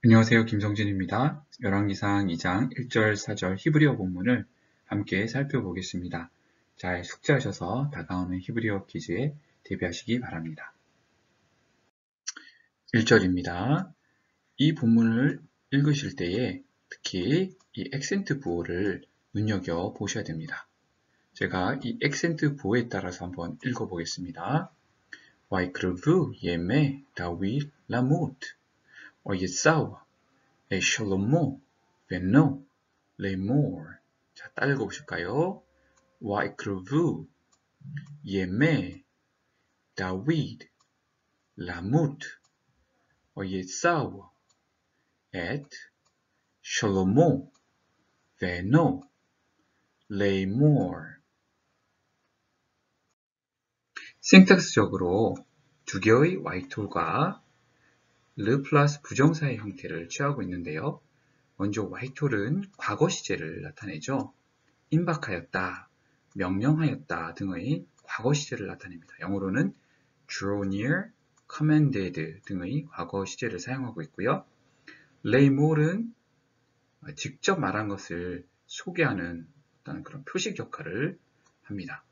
안녕하세요. 김성진입니다. 열왕기상 2장 1절, 4절 히브리어 본문을 함께 살펴보겠습니다. 잘 숙지하셔서 다가오는 히브리어 퀴즈에 대비하시기 바랍니다. 1절입니다. 이 본문을 읽으실 때에 특히 이 액센트 부호를 눈여겨 보셔야 됩니다. 제가 이 액센트 부호에 따라서 한번 읽어보겠습니다. 와이크르브 예메 다윗 라모트 예사우 샬로모 베노 레모르. 자, 따라 읽어보실까요? 와이크르브 예메 다윗 라무트 예사우 엣 샬로모 베노 레모르. 신텍스적으로 두 개의 와이톨과 르 플러스 부정사의 형태를 취하고 있는데요. 먼저 와이톨은 과거 시제를 나타내죠. 임박하였다, 명령하였다 등의 과거 시제를 나타냅니다. 영어로는 draw near, commanded 등의 과거 시제를 사용하고 있고요. lay more는 직접 말한 것을 소개하는 어떤 그런 표식 역할을 합니다.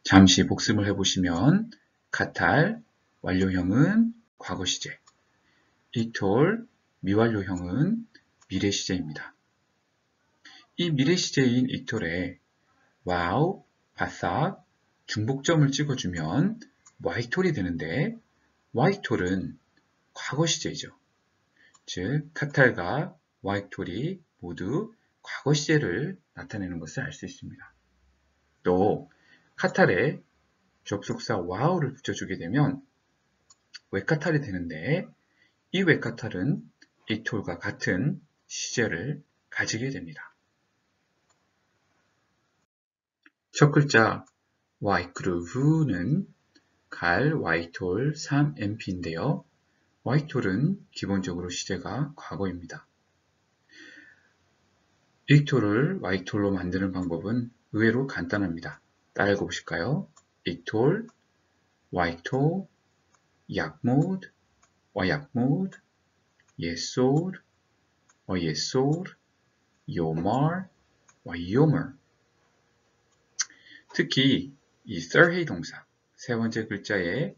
잠시 복습을 해보시면 카탈, 완료형은 과거 시제, 이톨, 미완료형은 미래 시제입니다. 이 미래 시제인 이톨에 와우, 바삭, 중복점을 찍어주면 와이톨이 되는데 와이톨은 과거 시제이죠. 즉 카탈과 와이톨이 모두 과거 시제를 나타내는 것을 알 수 있습니다. 또 카탈에 접속사 와우를 붙여주게 되면 웨카탈이 되는데 이 웨카탈은 이톨과 같은 시제를 가지게 됩니다. 첫 글자 와이크르브는 갈, 와이톨, 3MP인데요. 와이톨은 기본적으로 시제가 과거입니다. 이톨을 와이톨로 만드는 방법은 의외로 간단합니다. 따라 읽어보실까요? 이톨, 와이톨, 약모드, 와약모드, 예솔, 와예솔, 요말, 와요머. 특히 이 설헤이 동사, 세 번째 글자에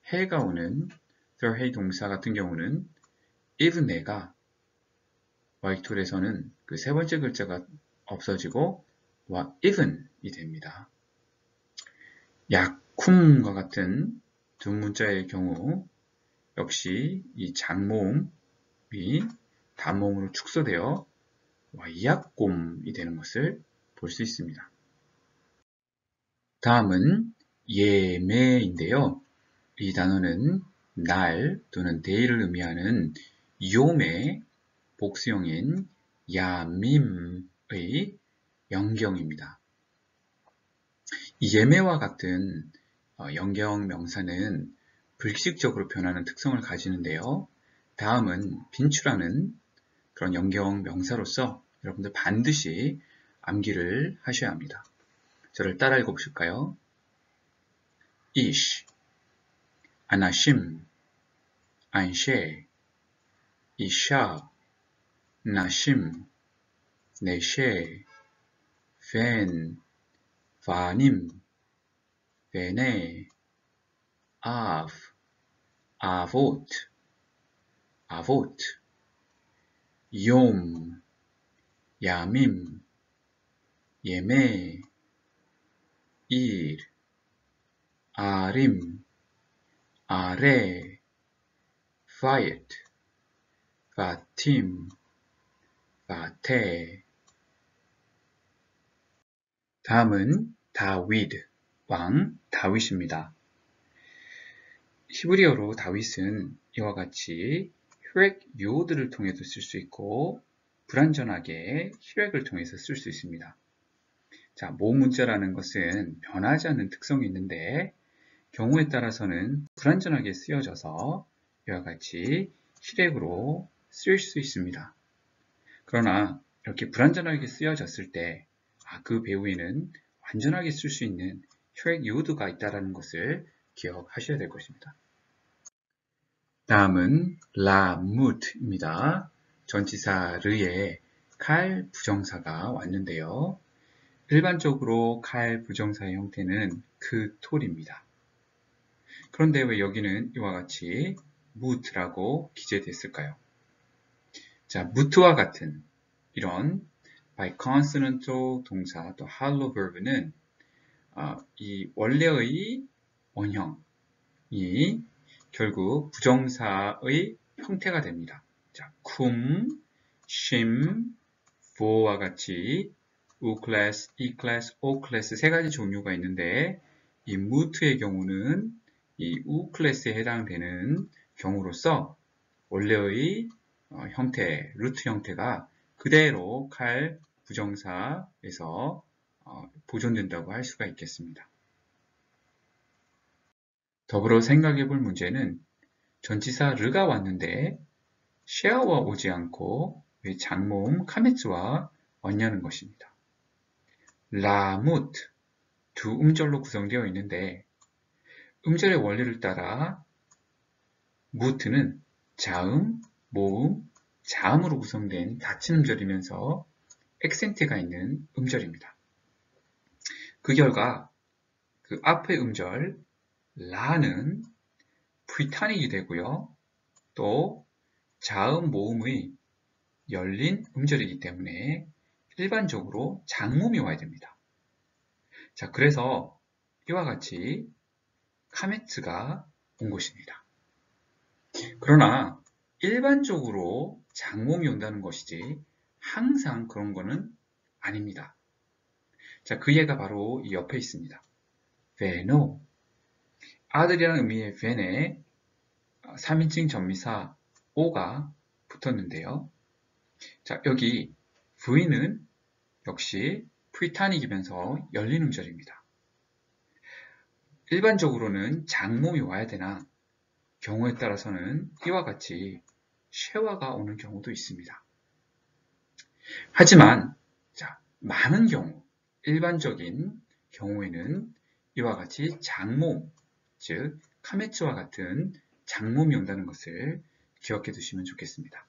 해가 오는 설헤이 동사 같은 경우는 even에가 와이톨에서는 그 세 번째 글자가 없어지고 와 even이 됩니다. 약쿰과 같은 두 문자의 경우 역시 이 장모음이 단모음으로 축소되어 와약곰이 되는 것을 볼 수 있습니다. 다음은 예매인데요. 이 단어는 날 또는 데이를 의미하는 요의 복수형인 야밈의 영경입니다. 예매와 같은 영경 명사는 불식적으로 변하는 특성을 가지는데요. 다음은 빈출하는 그런 영경 명사로서 여러분들 반드시 암기를 하셔야 합니다. 저를 따라 읽어보실까요? 이시, 아나심, 안셰, 이샤, 나심, 네셰, 펜, 바님, 베네, 아브, 아보트, 아보트, 욤, 야밈, 예메, 일, 아림, 아레, 파이트, 바팀, 바테. 다음은 다윗, 왕 다윗입니다. 히브리어로 다윗은 이와 같이 혈액 유어들을 통해서 쓸 수 있고 불완전하게 혈액을 통해서 쓸 수 있습니다. 자, 모문자라는 것은 변하지 않는 특성이 있는데 경우에 따라서는 불완전하게 쓰여져서 이와 같이 혈액으로 쓰일 수 있습니다. 그러나 이렇게 불완전하게 쓰여졌을 때 그 배후에는 완전하게 쓸 수 있는 혈액 유어가 있다는 것을 기억하셔야 될 것입니다. 다음은 라무트입니다. 전치사 르에 칼 부정사가 왔는데요. 일반적으로 칼 부정사의 형태는 그 톨입니다. 그런데 왜 여기는 이와 같이 무트라고 기재됐을까요? 자, 무트와 같은 이런 by consonantal 동사 또 hello verb는 이 원래의 원형이 결국 부정사의 형태가 됩니다. 자, 쿰, 쉼, fo와 같이 우클래스, 이클래스, 오클래스 세 가지 종류가 있는데 이 무트의 경우는 이 우클래스에 해당되는 경우로서 원래의 형태, 루트 형태가 그대로 칼 부정사에서 보존된다고 할 수가 있겠습니다. 더불어 생각해 볼 문제는 전치사 르가 왔는데 쉐어와 오지 않고 왜 장모음 카메츠와 왔냐는 것입니다. 라무트 두 음절로 구성되어 있는데 음절의 원리를 따라 무트는 자음, 모음, 자음으로 구성된 닫힌 음절이면서 액센트가 있는 음절입니다. 그 결과 그 앞의 음절 라는 프리타닉이 되고요. 또 자음, 모음의 열린 음절이기 때문에 일반적으로 장모음이 와야 됩니다. 자, 그래서 이와 같이 카메츠가 온 것입니다. 그러나 일반적으로 장모음이 온다는 것이지 항상 그런 거는 아닙니다. 자, 그 예가 바로 이 옆에 있습니다. 베노 아들이라는 의미의 벤에 3인칭 전미사 오가 붙었는데요. 자, 여기 V는 역시 프리타닉이면서 열린 음절입니다. 일반적으로는 장모음이 와야 되나 경우에 따라서는 이와 같이 쉐와가 오는 경우도 있습니다. 하지만 자, 많은 경우, 일반적인 경우에는 이와 같이 장모음, 즉 카메츠와 같은 장모음이 온다는 것을 기억해 두시면 좋겠습니다.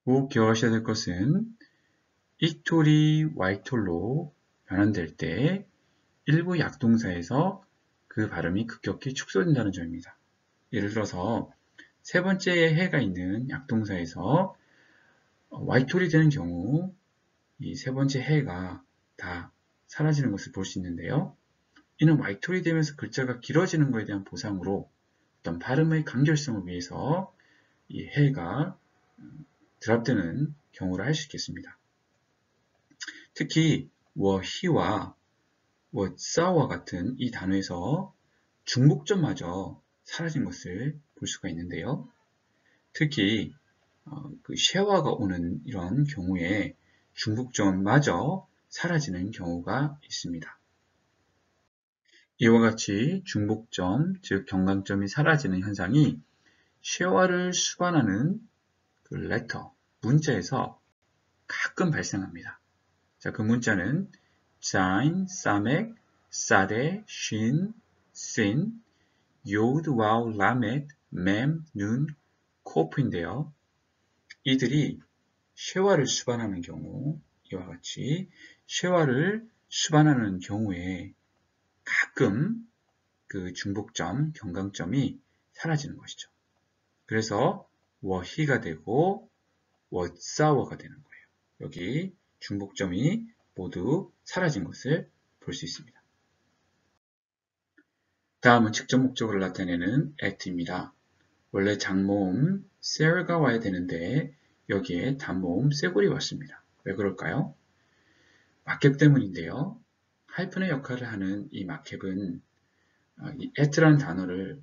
꼭 기억하셔야 될 것은 익톨이 와이톨로 변환될 때 일부 약동사에서 그 발음이 급격히 축소된다는 점입니다. 예를 들어서 세 번째에 해가 있는 약동사에서 와이톨이 되는 경우 이 세 번째 해가 다 사라지는 것을 볼 수 있는데요. 이는 와이톨이 되면서 글자가 길어지는 것에 대한 보상으로 어떤 발음의 간결성을 위해서 이 해가 드랍되는 경우를 할 수 있겠습니다. 특히 워히와 워싸와 같은 이 단어에서 중복점마저 사라진 것을 볼 수가 있는데요. 특히 그 쉐와가 오는 이런 경우에 중복점마저 사라지는 경우가 있습니다. 이와 같이 중복점, 즉 경강점이 사라지는 현상이 쉐와를 수반하는 그 레터, 문자에서 가끔 발생합니다. 자, 그 문자는 자인, 사멕, 사데, 쉰, 신, 요드, 와우, 라멧, 맴, 눈, 코프인데요. 이들이 쉐와를 수반하는 경우, 이와 같이 쉐와를 수반하는 경우에 가끔 그 중복점, 경강점이 사라지는 것이죠. 그래서 워히가 되고 워싸워가 되는 거예요. 여기 중복점이 모두 사라진 것을 볼 수 있습니다. 다음은 직접 목적어를 나타내는 act입니다. 원래 장모음 셀가 와야 되는데 여기에 단모음 쇠골이 왔습니다. 왜 그럴까요? 막격 때문인데요. 하이픈의 역할을 하는 이 마캡은 이 at라는 단어를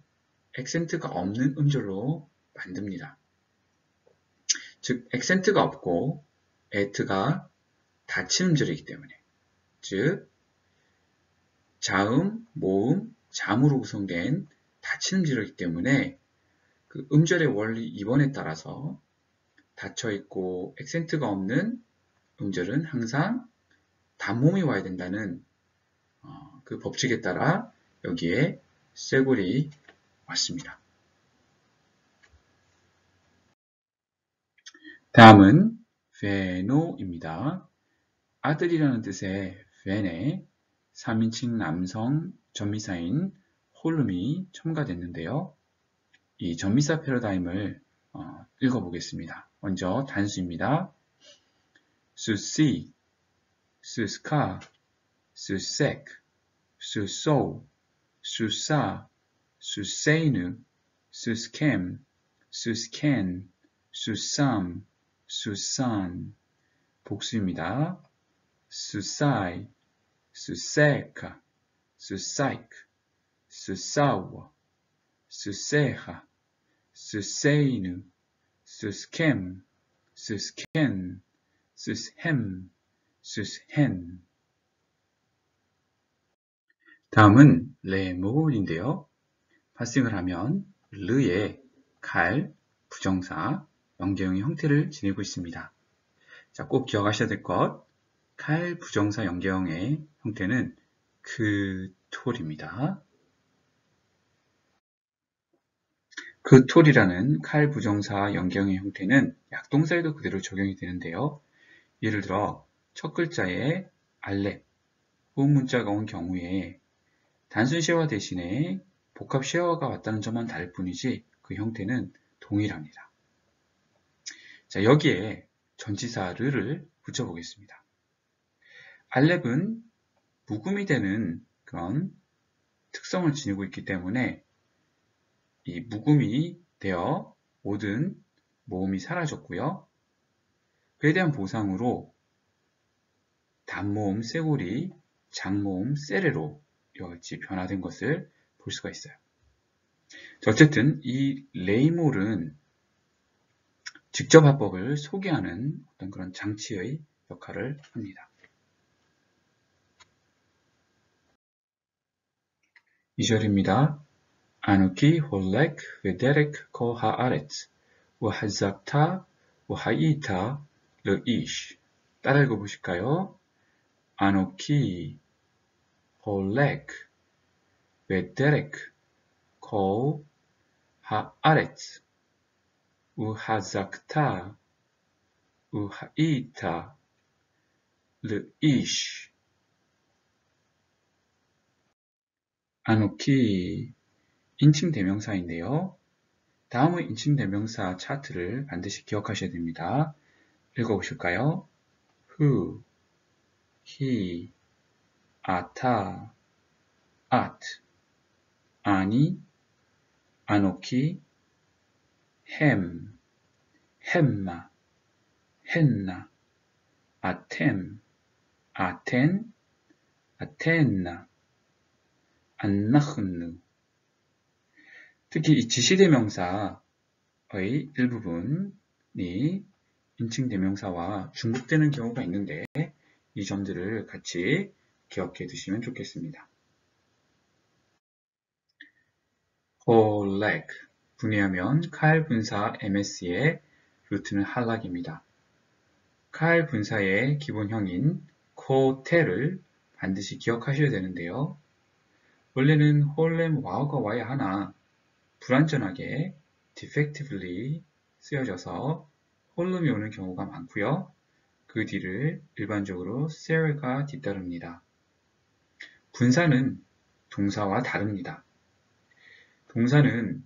액센트가 없는 음절로 만듭니다. 즉, 액센트가 없고 at가 닫힌 음절이기 때문에, 즉 자음, 모음, 잠으로 구성된 닫힌 음절이기 때문에 그 음절의 원리 2번에 따라서 닫혀있고 액센트가 없는 음절은 항상 단모음이 와야 된다는 그 법칙에 따라 여기에 쇄골이 왔습니다. 다음은 페노입니다. 아들이라는 뜻의 펜에 3인칭 남성 전미사인 홀름이 첨가됐는데요. 이 전미사 패러다임을 읽어보겠습니다. 먼저 단수입니다. 수시, 수스카, 수색, 수소, 수사, 수세이누, 수스캠, 수스캔, 수삼, 수산. 복수입니다. 수사이, 수세카, 수사이크, 수사워, 수세하, 수세이누, 수스캠, 수스켄, 수스햄, 수스헨. 다음은 레모인데요. 파싱을 하면 르의 칼, 부정사, 연계형의 형태를 지니고 있습니다. 자, 꼭 기억하셔야 될 것, 칼, 부정사, 연계형의 형태는 그톨입니다. 그톨이라는 칼, 부정사, 연계형의 형태는 약동사에도 그대로 적용이 되는데요. 예를 들어 첫 글자에 알렙, 호응 문자가 온 경우에 단순 쉐어 대신에 복합 쉐어가 왔다는 점만 다를 뿐이지 그 형태는 동일합니다. 자, 여기에 전치사 르를 붙여보겠습니다. 알렙은 묵음이 되는 그런 특성을 지니고 있기 때문에 이 묵음이 되어 모든 모음이 사라졌고요. 그에 대한 보상으로 단모음 쇄골이 장모음 세레로 이와 같이 변화된 것을 볼 수가 있어요. 어쨌든 이 레이몰은 직접 화법을 소개하는 어떤 그런 장치의 역할을 합니다. 2절입니다. 아누키 홀렉 베데렉 코하아렛 우하잡타 우하이타 르이시. 따라 읽어보실까요? 아누키 홀렉 베데렉 코하아렛 우하잡타 우하이타 르이시. 아누키 인칭 대명사인데요. 다음의 인칭 대명사 차트를 반드시 기억하셔야 됩니다. 읽어보실까요? who, he, 아타, at, 아니, 아노키, 햄, 햄마, 헨나, 아템, 아텐, 아텐나, 안나흐누. 특히 이 지시대명사의 일부분이 인칭대명사와 중복되는 경우가 있는데 이 점들을 같이 기억해 두시면 좋겠습니다. 홀렉, 분해하면 칼 분사 MS의 루트는 할락입니다. 칼 분사의 기본형인 코테를 반드시 기억하셔야 되는데요. 원래는 홀렘 와우가 와야 하나 불완전하게 defectively 쓰여져서 홀름이 오는 경우가 많고요. 그 뒤를 일반적으로 Sarah가 뒤따릅니다. 분사는 동사와 다릅니다. 동사는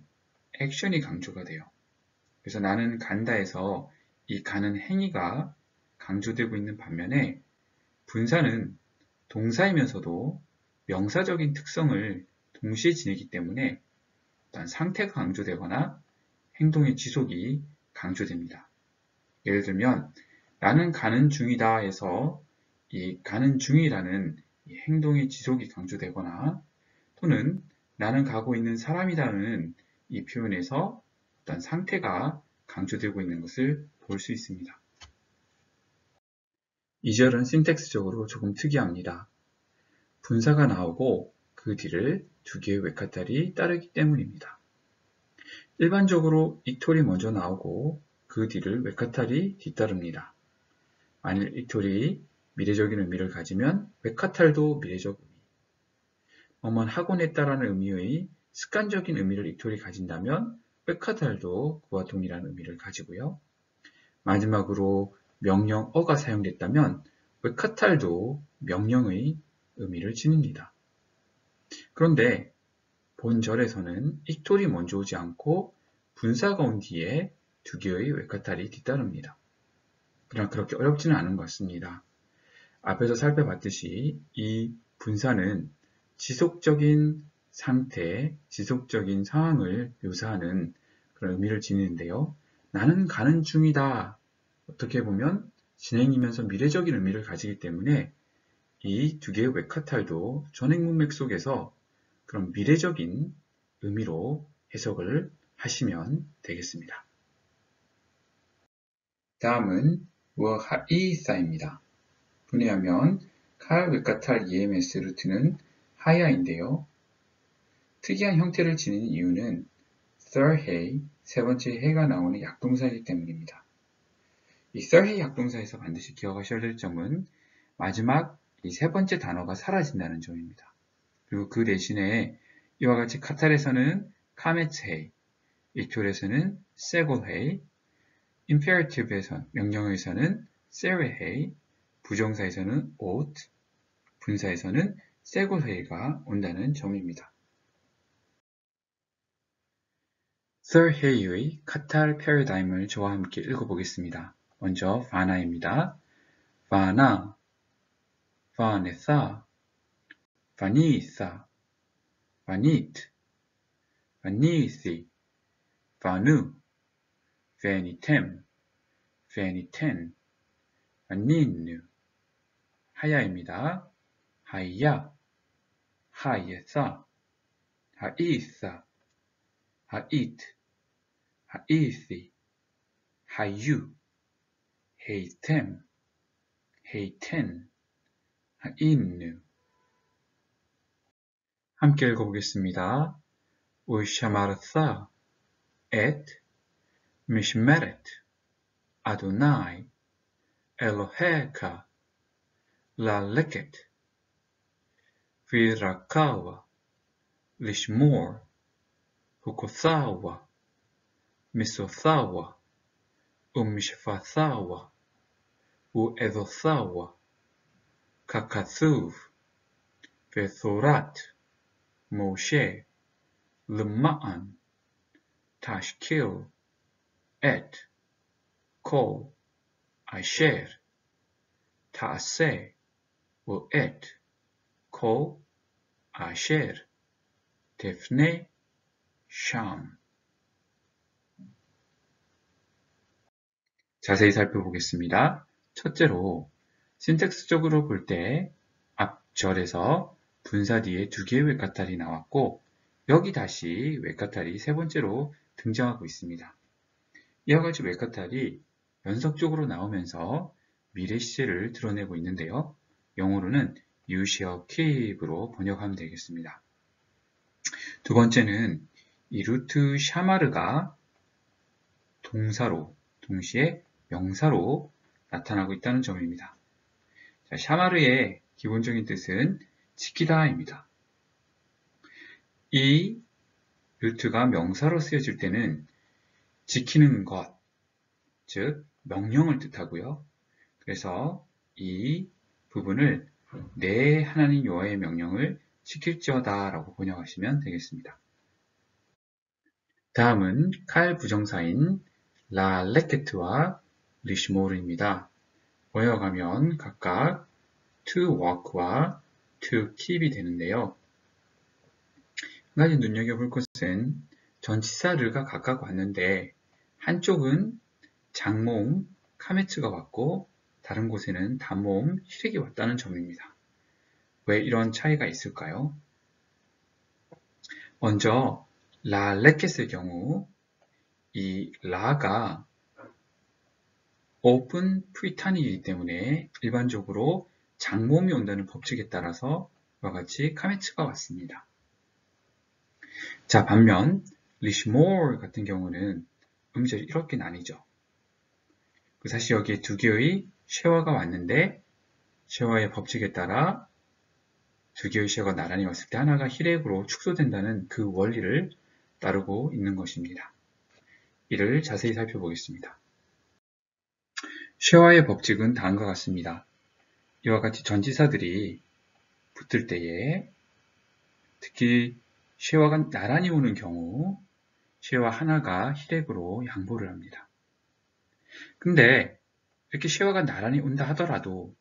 액션이 강조가 돼요. 그래서 나는 간다에서 이 가는 행위가 강조되고 있는 반면에 분사는 동사이면서도 명사적인 특성을 동시에 지니기 때문에 어떤 상태가 강조되거나 행동의 지속이 강조됩니다. 예를 들면 나는 가는 중이다 해서 이 가는 중이라는 이 행동의 지속이 강조되거나 또는 나는 가고 있는 사람이라는 이 표현에서 어떤 상태가 강조되고 있는 것을 볼 수 있습니다. 이 절은 신텍스적으로 조금 특이합니다. 분사가 나오고 그 뒤를 두 개의 외카탈이 따르기 때문입니다. 일반적으로 익톨이 먼저 나오고 그 뒤를 외카탈이 뒤따릅니다. 만일 익톨이 미래적인 의미를 가지면 외카탈도 미래적 의미, 뭐뭐한 학원했다라는 의미의 습관적인 의미를 익톨이 가진다면 외카탈도 그와 동일한 의미를 가지고요. 마지막으로 명령어가 사용됐다면 외카탈도 명령의 의미를 지닙니다. 그런데 본절에서는 익톨이 먼저 오지 않고 분사가 온 뒤에 두 개의 외카탈이 뒤따릅니다. 그러나 그렇게 어렵지는 않은 것 같습니다. 앞에서 살펴봤듯이 이 분사는 지속적인 상태, 지속적인 상황을 묘사하는 그런 의미를 지니는데요. 나는 가는 중이다. 어떻게 보면 진행이면서 미래적인 의미를 가지기 때문에 이 두 개의 외카탈도 전행 문맥 속에서 그런 미래적인 의미로 해석을 하시면 되겠습니다. 다음은 워하이사입니다. 분해하면 칼 외카탈 EMS 루트는 하야인데요. 특이한 형태를 지닌 이유는 third hey, 세 번째 해가 나오는 약동사이기 때문입니다. 이 third hey 약동사에서 반드시 기억하셔야 될 점은 마지막 이 세 번째 단어가 사라진다는 점입니다. 그리고 그 대신에 이와 같이 카탈에서는 카메츠헤이, 익톨에서는 세골헤이, 임페러티브에서 명령어에서는 세레헤이, 부정사에서는 ought, 분사에서는 세골헤이가 온다는 점입니다. 서헤이의 카탈 패러다임을 저와 함께 읽어보겠습니다. 먼저 바나입니다. 바나, 바네사, 바니사, 바니트, 바니시, 바누, 베니템, 베니텐, 바니누. 하야입니다. 하이야, 하예사, 하이사, 하이트, 하이시, 하유, 헤이템, 헤이텐, 하인누. 함께 읽어보겠습니다. 우샤마르사, את, משמרת, אדוני, אלוהיך, ללכת, וירקב, לשמור, חוקותיו, מסותיו, ומשפטיו, ועדותיו, ככתוב בתורת משה, למען תשכיל את כל אשר תעשה ואת כל אשר תפנה שם. 자세히 살펴보겠습니다. 첫째로 신텍스적으로 볼 때 앞절에서 분사 뒤에 두 개의 외카탈이 나왔고 여기 다시 외카탈이 세 번째로 등장하고 있습니다. 이와 같이 외카탈이 연속적으로 나오면서 미래 시제를 드러내고 있는데요. 영어로는 You shall keep으로 번역하면 되겠습니다. 두 번째는 이 루트 샤마르가 동사로 동시에 명사로 나타나고 있다는 점입니다. 자, 샤마르의 기본적인 뜻은 지키다입니다. 이 루트가 명사로 쓰여질 때는 지키는 것, 즉 명령을 뜻하고요. 그래서 이 부분을 내 하나님 여호와의 명령을 지킬지어다 라고 번역하시면 되겠습니다. 다음은 칼 부정사인 라레케트와 리시모르입니다. 번역하면 각각 to walk와 to keep이 되는데요. 한 가지 눈여겨볼 것은 전치사 르가 각각 왔는데 한쪽은 장모음 카메츠가 왔고 다른 곳에는 단모음 히렉이 왔다는 점입니다. 왜 이런 차이가 있을까요? 먼저 라 레켓의 경우 이 라가 오픈 프리탄이기 때문에 일반적으로 장모음이 온다는 법칙에 따라서 이와 같이 카메츠가 왔습니다. 자, 반면 리시모어 같은 경우는 음절이 이렇게 나뉘죠. 사실 여기에 두 개의 쉐와가 왔는데 쉐와의 법칙에 따라 두 개의 쉐와가 나란히 왔을 때 하나가 히렉으로 축소된다는 그 원리를 따르고 있는 것입니다. 이를 자세히 살펴보겠습니다. 쉐와의 법칙은 다음과 같습니다. 이와 같이 전치사들이 붙을 때에 특히 쉐와가 나란히 오는 경우 쉐와 하나가 히렉으로 양보를 합니다. 근데 이렇게 쉐와가 나란히 온다 하더라도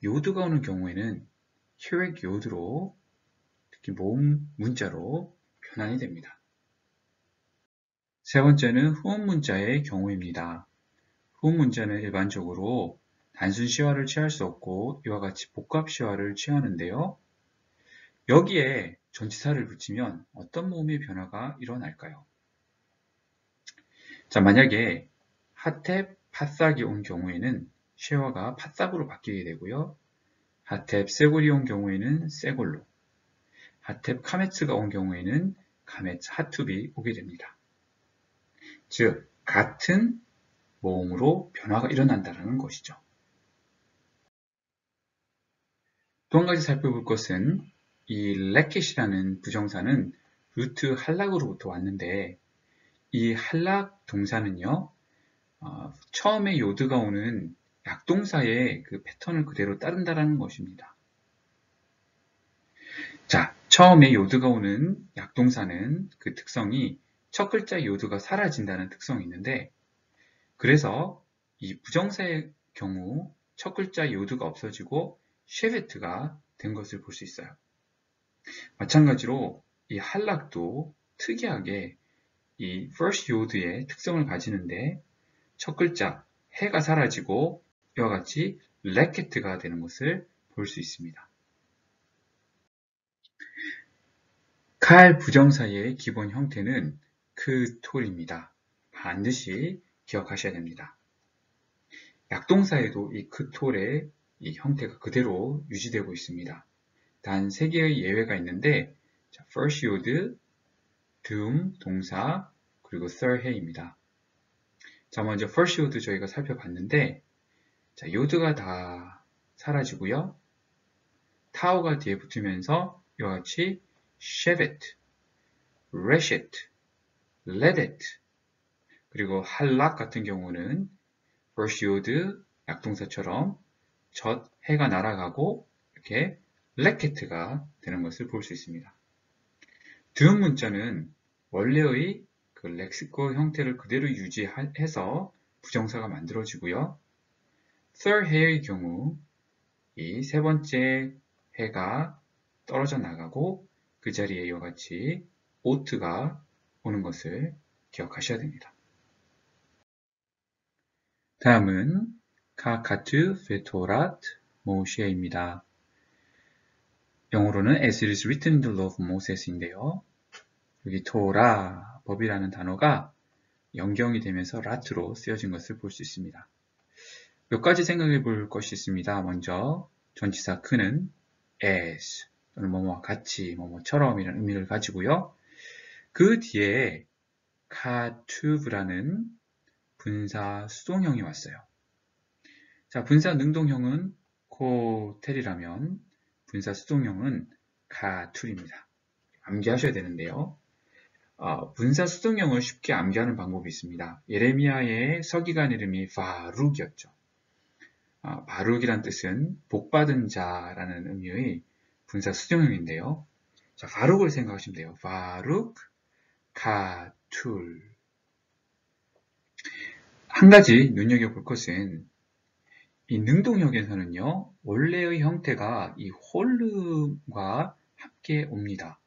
요드가 오는 경우에는 히렉 요드로 특히 모음 문자로 변환이 됩니다. 세 번째는 후음 문자의 경우입니다. 후음 문자는 일반적으로 단순 시화를 취할 수 없고 이와 같이 복합 시화를 취하는데요. 여기에 전치사를 붙이면 어떤 모음의 변화가 일어날까요? 자, 만약에 하텝, 팥삭이 온 경우에는 쉐와가 팥삭으로 바뀌게 되고요. 하텝, 세골이 온 경우에는 세골로, 하텝, 카메츠가 온 경우에는 카메츠, 하투비 오게 됩니다. 즉, 같은 모음으로 변화가 일어난다는 것이죠. 또 한 가지 살펴볼 것은 이 레켓이라는 부정사는 루트 할락으로부터 왔는데 이 할락 동사는요, 처음에 요드가 오는 약동사의 그 패턴을 그대로 따른다는 것입니다. 자, 처음에 요드가 오는 약동사는 그 특성이 첫 글자 요드가 사라진다는 특성이 있는데 그래서 이 부정사의 경우 첫 글자 요드가 없어지고 쉐베트가 된 것을 볼 수 있어요. 마찬가지로 이 할락도 특이하게 이 first 요드의 특성을 가지는데 첫 글자 해가 사라지고 이와 같이 레켓트가 되는 것을 볼 수 있습니다. 칼 부정사의 기본 형태는 그 톨입니다. 반드시 기억하셔야 됩니다. 약동사에도 이 그톨의 이 형태가 그대로 유지되고 있습니다. 단 3개의 예외가 있는데 first 요드, doom, 동사, 그리고 third 해입니다. 자, 먼저 first 요드 저희가 살펴봤는데 자, 요드가 다 사라지고요. 타오가 뒤에 붙으면서 이와 같이 shevet, reshet, ledet 그리고 할락 같은 경우는 first 요드 약동사처럼 첫 해가 날아가고 이렇게 레켓트가 되는 것을 볼 수 있습니다. 드음 문자는 원래의 그 렉시코 형태를 그대로 유지해서 부정사가 만들어지고요. third 해의 경우 이 세 번째 해가 떨어져 나가고 그 자리에 이와 같이 오트가 오는 것을 기억하셔야 됩니다. 다음은 카카투 페토랏 모시에입니다. 영어로는 As it is written in the law of Moses인데요. 여기 토라, 법이라는 단어가 연경이 되면서 라트로 쓰여진 것을 볼 수 있습니다. 몇 가지 생각해 볼 것이 있습니다. 먼저 전치사 크는 as 또는 뭐뭐와 같이, 뭐뭐처럼 이런 의미를 가지고요. 그 뒤에 카투브라는 분사 수동형이 왔어요. 자, 분사 능동형은 코텔이라면 분사 수동형은 카툴입니다. 암기하셔야 되는데요. 분사 수동형을 쉽게 암기하는 방법이 있습니다. 예레미야의 서기관 이름이 바룩이었죠. 바룩이란 뜻은 복받은 자라는 의미의 분사 수동형인데요. 자, 바룩을 생각하시면 돼요. 바룩, 카툴. 한 가지 눈여겨볼 것은 이 능동형에서는요, 원래의 형태가 이 홀름과 함께 옵니다.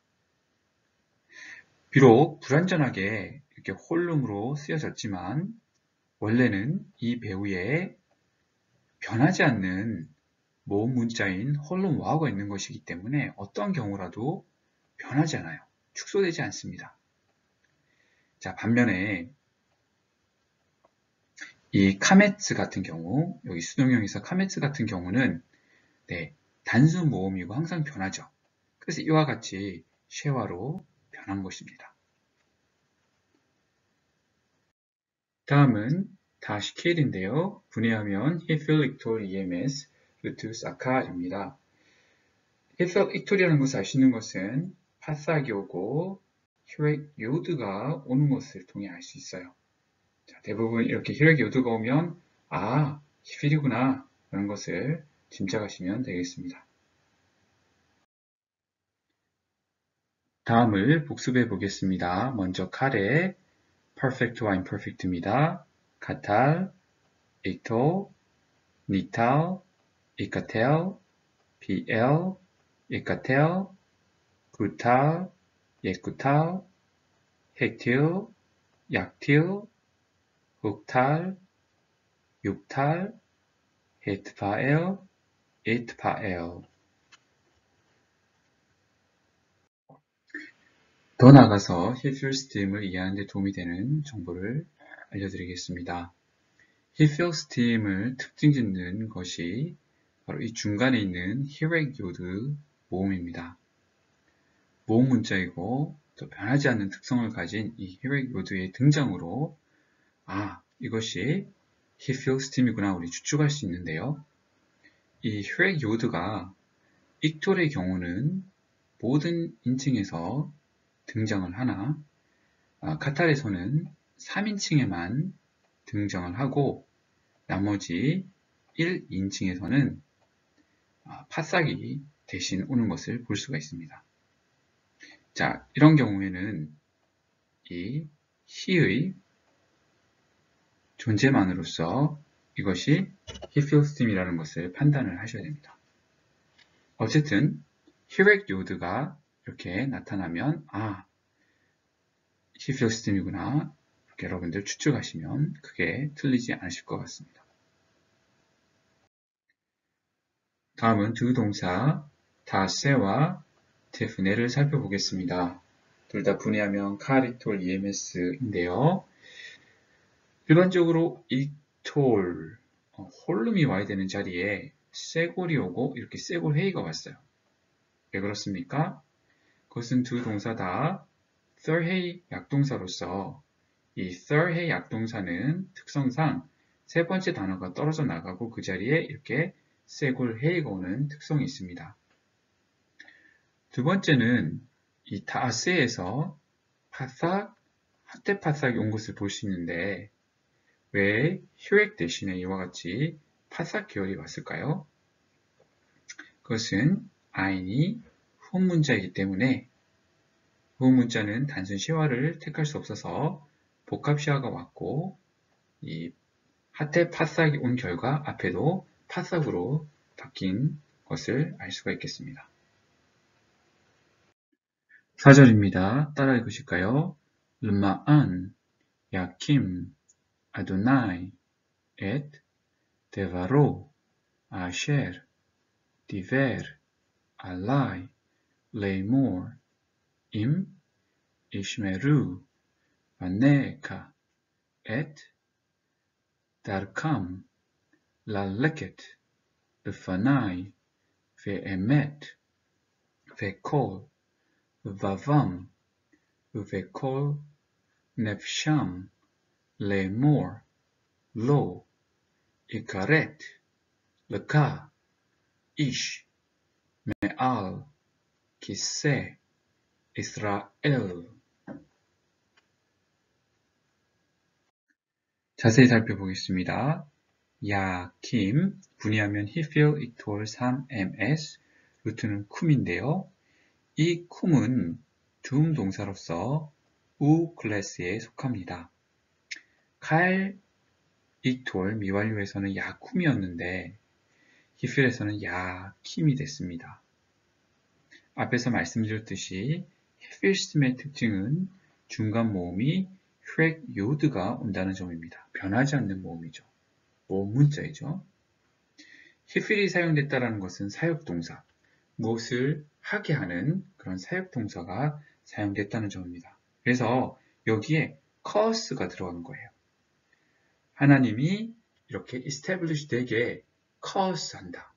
비록 불완전하게 이렇게 홀름으로 쓰여졌지만 원래는 이 배우에 변하지 않는 모음 문자인 홀름 와우가 있는 것이기 때문에 어떠한 경우라도 변하지 않아요. 축소되지 않습니다. 자, 반면에 이 카메츠 같은 경우, 여기 수동형에서 카메츠 같은 경우는 단순 모음이고 항상 변하죠. 그래서 이와 같이 쉐와로 변한 것입니다. 다음은 다시 킬인데요. 분해하면 히필 익톨 EMS 루트 사카입니다. 히필 익톨이라는 것을 알 수 있는 것은 파삭이 오고 혈액 요드가 오는 것을 통해 알 수 있어요. 자, 대부분 이렇게 혈액 요드가 오면 히필이구나 라는 것을 짐작하시면 되겠습니다. 다음을 복습해 보겠습니다. 먼저 칼의 perfect와 imperfect입니다. 카탈, 익토, 니탈, 이카텔, PL, 이카텔, 구탈, 예쿠탈, 헥틸, 약틸, 흑탈, 육탈, 헤트파엘, 에트파엘. 더 나아가서 히필 스팀을 이해하는 데 도움이 되는 정보를 알려드리겠습니다. 히필 스팀을 특징 짓는 것이 바로 이 중간에 있는 히렉 요드 모음입니다. 모음 문자이고 또 변하지 않는 특성을 가진 이 히렉 요드의 등장으로 이것이 히필 스팀이구나 우리 추측할 수 있는데요. 이 히렉 요드가 익톨의 경우는 모든 인칭에서 등장을 하나 카탈에서는 3인칭에만 등장을 하고 나머지 1인칭에서는 파삭이 대신 오는 것을 볼 수가 있습니다. 자, 이런 경우에는 이 히의 존재만으로서 이것이 히필스팀이라는 것을 판단을 하셔야 됩니다. 어쨌든 히렉 요드가 이렇게 나타나면 히필스팀이구나 이렇게 여러분들 추측하시면 크게 틀리지 않으실 것 같습니다. 다음은 두 동사 다세와 테프네를 살펴보겠습니다. 둘 다 분해하면 카리톨 EMS인데요. 일반적으로 이톨, 홀름이 와야 되는 자리에 쇠골이 오고 이렇게 쇠골 헤이가 왔어요. 왜 그렇습니까? 그것은 두 동사 다 third 약동사로서 이 third 약동사는 특성상 세 번째 단어가 떨어져 나가고 그 자리에 이렇게 쇠골 헤이가 오는 특성이 있습니다. 두 번째는 이 다세에서 파삭, 하테 파삭이 온 것을 볼 수 있는데 왜 휴액 대신에 이와 같이 파삭 계열이 왔을까요? 그것은 아인이 후음 문자이기 때문에 후음 문자는 단순 시화를 택할 수 없어서 복합 시화가 왔고 이 하테 파삭이 온 결과 앞에도 파삭으로 바뀐 것을 알 수가 있겠습니다. 4절입니다. 따라 읽으실까요? 르마안, 야킴, 아도나이, 엣, 데바로, 아셰르, 디베르, 알라이, 레이모르, 임, 이시메루, 바네카, 엣, 다르캄, 랄레켓, לפ나이, ואמת, וכל, ובבם, ובכל נפשם, לאמור, לא, יכרת, לך, איש, מעל, כיסא, 이스라엘. 자세히 살펴보겠습니다. 야킴, 분해하면 히필, 익톨, 3ms, 루트는 쿰인데요. 이 쿰은 둠 동사로서 우 클래스에 속합니다. 칼, 익톨, 미완료에서는 야쿰이었는데 히필에서는 야킴이 됐습니다. 앞에서 말씀드렸듯이 히필스팀의 특징은 중간 모음이 혈액 요드가 온다는 점입니다. 변하지 않는 모음이죠. 모음 문자이죠. he feel이 사용됐다는 것은 사역동사, 무엇을 하게 하는 그런 사역동사가 사용됐다는 점입니다. 그래서 여기에 cause가 들어간 거예요. 하나님이 이렇게 establish 되게 cause 한다.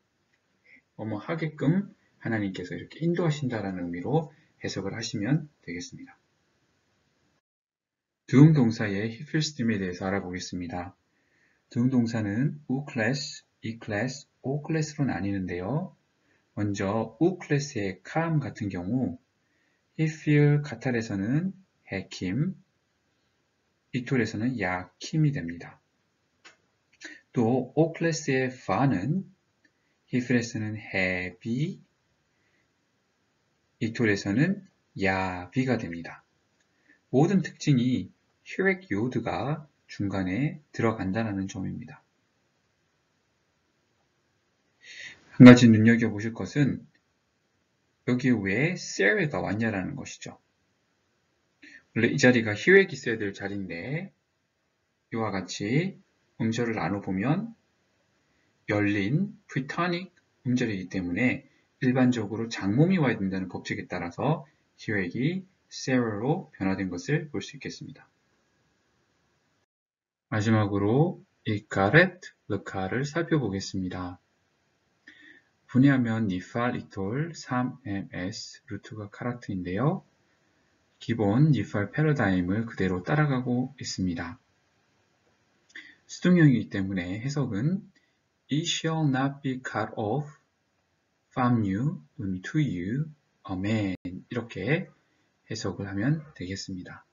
뭐뭐 하게끔 하나님께서 이렇게 인도하신다라는 의미로 해석을 하시면 되겠습니다. 도용동사의 he feels 됨에 대해서 알아보겠습니다. 도용동사는 u class, e class, o class로 나뉘는데요. 먼저 u class의 calm 같은 경우 he feel 카탈에서는 해킴, 이톨에서는 야킴이 됩니다. 또 o class의 far는 he feel에서는 해비, 이톨에서는 야비가 됩니다. 모든 특징이 혈액 요드가 중간에 들어간다는 점입니다. 한 가지 눈여겨보실 것은 여기 왜 Sarah가 왔냐라는 것이죠. 원래 이 자리가 혈액이 있어야 될 자리인데 이와 같이 음절을 나눠보면 열린 Platonic 음절이기 때문에 일반적으로 장몸이 와야 된다는 법칙에 따라서 혈액이 Sarah로 변화된 것을 볼 수 있겠습니다. 마지막으로 이 가렛, 르카를 살펴보겠습니다. 분해하면 니팔, 이톨, 3ms, 루트가 카라트인데요. 기본 니팔 패러다임을 그대로 따라가고 있습니다. 수동형이기 때문에 해석은 It shall not be cut off from you, to you, amen 이렇게 해석을 하면 되겠습니다.